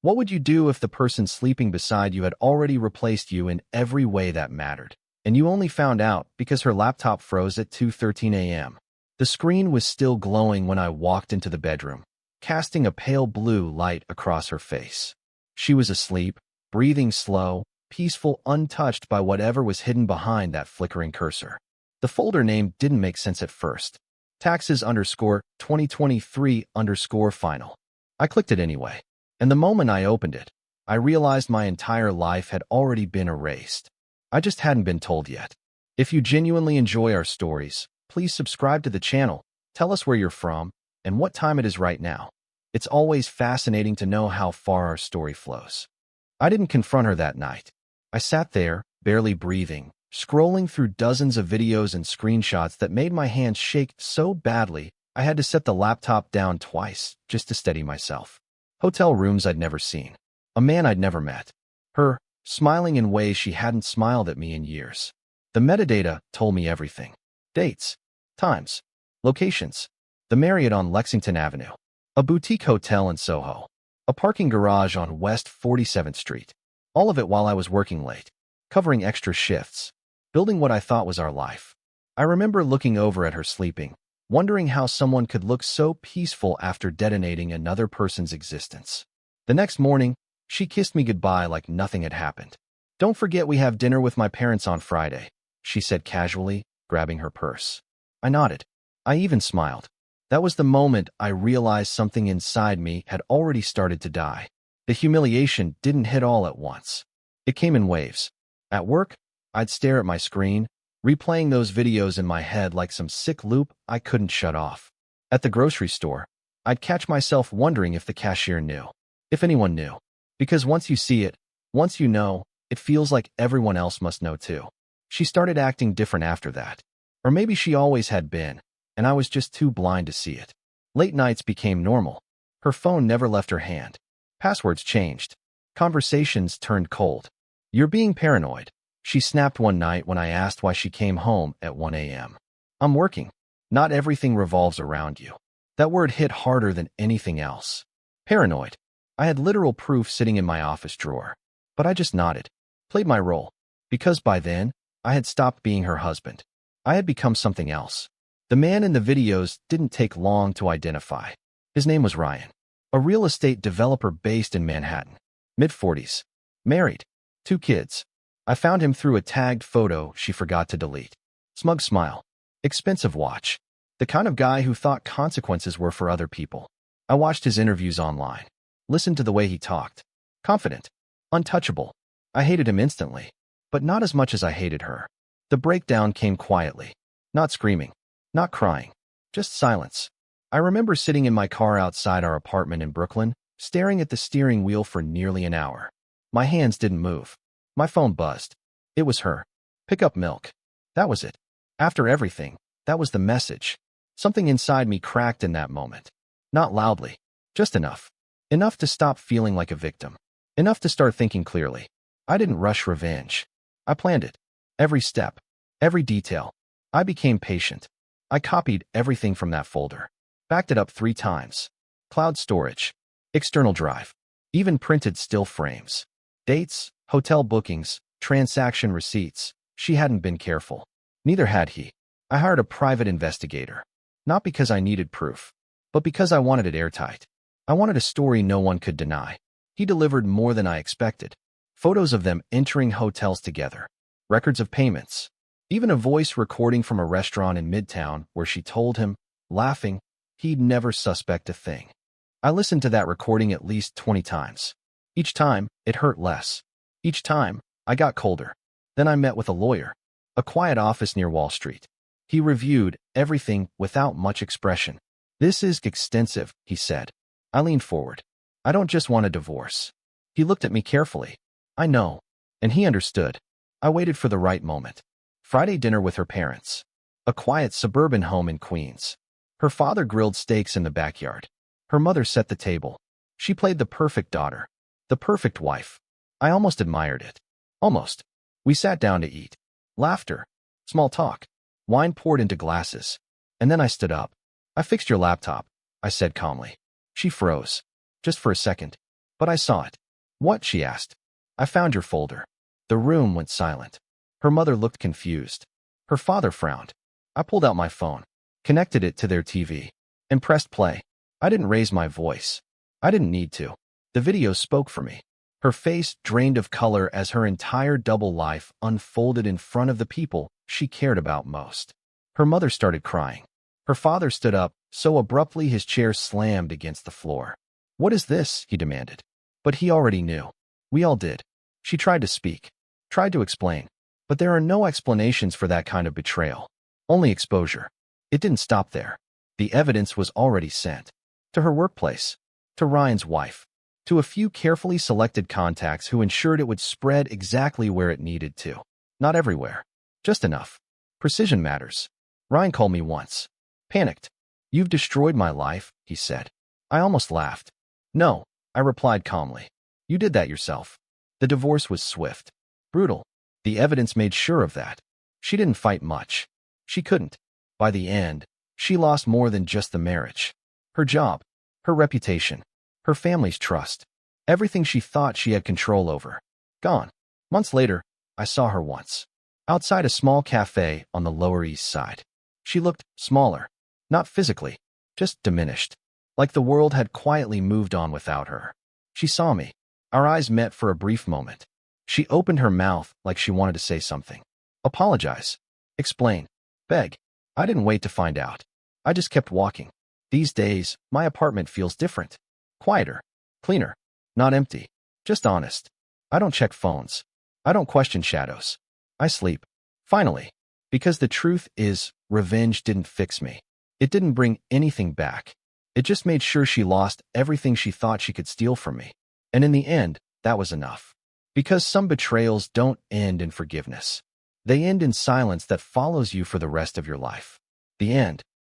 What would you do if the person sleeping beside you had already replaced you in every way that mattered, and you only found out because her laptop froze at 2:13 a.m.? The screen was still glowing when I walked into the bedroom, casting a pale blue light across her face. She was asleep, breathing slow, peaceful, untouched by whatever was hidden behind that flickering cursor. The folder name didn't make sense at first. Taxes_2023_final. I clicked it anyway, and the moment I opened it, I realized my entire life had already been erased. I just hadn't been told yet. If you genuinely enjoy our stories, please subscribe to the channel, tell us where you're from, and what time it is right now. It's always fascinating to know how far our story flows. I didn't confront her that night. I sat there, barely breathing, scrolling through dozens of videos and screenshots that made my hands shake so badly I had to set the laptop down twice just to steady myself. Hotel rooms I'd never seen. A man I'd never met. Her, smiling in ways she hadn't smiled at me in years. The metadata told me everything. Dates, times, locations. The Marriott on Lexington Avenue. A boutique hotel in Soho. A parking garage on West 47th Street. All of it while I was working late, covering extra shifts, building what I thought was our life. I remember looking over at her sleeping, wondering how someone could look so peaceful after detonating another person's existence. The next morning, she kissed me goodbye like nothing had happened. "Don't forget we have dinner with my parents on Friday," she said casually, grabbing her purse. I nodded. I even smiled. That was the moment I realized something inside me had already started to die. The humiliation didn't hit all at once. It came in waves. At work, I'd stare at my screen, replaying those videos in my head like some sick loop I couldn't shut off. At the grocery store, I'd catch myself wondering if the cashier knew. If anyone knew. Because once you see it, once you know, it feels like everyone else must know too. She started acting different after that. Or maybe she always had been, and I was just too blind to see it. Late nights became normal. Her phone never left her hand. Passwords changed. Conversations turned cold. "You're being paranoid," she snapped one night when I asked why she came home at 1 a.m. "I'm working. Not everything revolves around you." That word hit harder than anything else. Paranoid. I had literal proof sitting in my office drawer. But I just nodded. Played my role. Because by then, I had stopped being her husband. I had become something else. The man in the videos didn't take long to identify. His name was Ryan. A real estate developer based in Manhattan. Mid-40s. Married. 2 kids. I found him through a tagged photo she forgot to delete. Smug smile. Expensive watch. The kind of guy who thought consequences were for other people. I watched his interviews online. Listened to the way he talked. Confident. Untouchable. I hated him instantly. But not as much as I hated her. The breakdown came quietly. Not screaming. Not crying. Just silence. I remember sitting in my car outside our apartment in Brooklyn, staring at the steering wheel for nearly an hour. My hands didn't move. My phone buzzed. It was her. "Pick up milk." That was it. After everything, that was the message. Something inside me cracked in that moment. Not loudly. Just enough. Enough to stop feeling like a victim. Enough to start thinking clearly. I didn't rush revenge. I planned it. Every step. Every detail. I became patient. I copied everything from that folder. Backed it up 3 times. Cloud storage. External drive. Even printed still frames. Dates, hotel bookings, transaction receipts. She hadn't been careful. Neither had he. I hired a private investigator. Not because I needed proof, but because I wanted it airtight. I wanted a story no one could deny. He delivered more than I expected. Photos of them entering hotels together. Records of payments. Even a voice recording from a restaurant in Midtown where she told him, laughing, he'd never suspect a thing. I listened to that recording at least 20 times. Each time, it hurt less. Each time, I got colder. Then I met with a lawyer. A quiet office near Wall Street. He reviewed everything without much expression. "This is extensive," he said. I leaned forward. "I don't just want a divorce." He looked at me carefully. "I know." And he understood. I waited for the right moment. Friday dinner with her parents. A quiet suburban home in Queens. Her father grilled steaks in the backyard. Her mother set the table. She played the perfect daughter. The perfect wife. I almost admired it. Almost. We sat down to eat. Laughter. Small talk. Wine poured into glasses. And then I stood up. "I fixed your laptop," I said calmly. She froze. Just for a second. But I saw it. What? She asked. I found your folder. The room went silent. Her mother looked confused. Her father frowned. I pulled out my phone, connected it to their TV, and pressed play. I didn't raise my voice. I didn't need to. The video spoke for me. Her face drained of color as her entire double life unfolded in front of the people she cared about most. Her mother started crying. Her father stood up, so abruptly his chair slammed against the floor. What is this? He demanded. But he already knew. We all did. She tried to speak, tried to explain. But there are no explanations for that kind of betrayal. Only exposure. It didn't stop there. The evidence was already sent. To her workplace. To Ryan's wife. To a few carefully selected contacts who ensured it would spread exactly where it needed to. Not everywhere. Just enough. Precision matters. Ryan called me once. Panicked. You've destroyed my life, he said. I almost laughed. No, I replied calmly. You did that yourself. The divorce was swift. Brutal. The evidence made sure of that. She didn't fight much. She couldn't. By the end, she lost more than just the marriage. Her job. Her reputation. Her family's trust. Everything she thought she had control over. Gone. Months later, I saw her once. Outside a small cafe on the Lower East Side. She looked smaller. Not physically. Just diminished. Like the world had quietly moved on without her. She saw me. Our eyes met for a brief moment. She opened her mouth like she wanted to say something. Apologize. Explain. Beg. I didn't wait to find out. I just kept walking. These days, my apartment feels different. Quieter. Cleaner. Not empty. Just honest. I don't check phones. I don't question shadows. I sleep. Finally. Because the truth is, revenge didn't fix me. It didn't bring anything back. It just made sure she lost everything she thought she could steal from me. And in the end, that was enough. Because some betrayals don't end in forgiveness. They end in silence that follows you for the rest of your life. The end.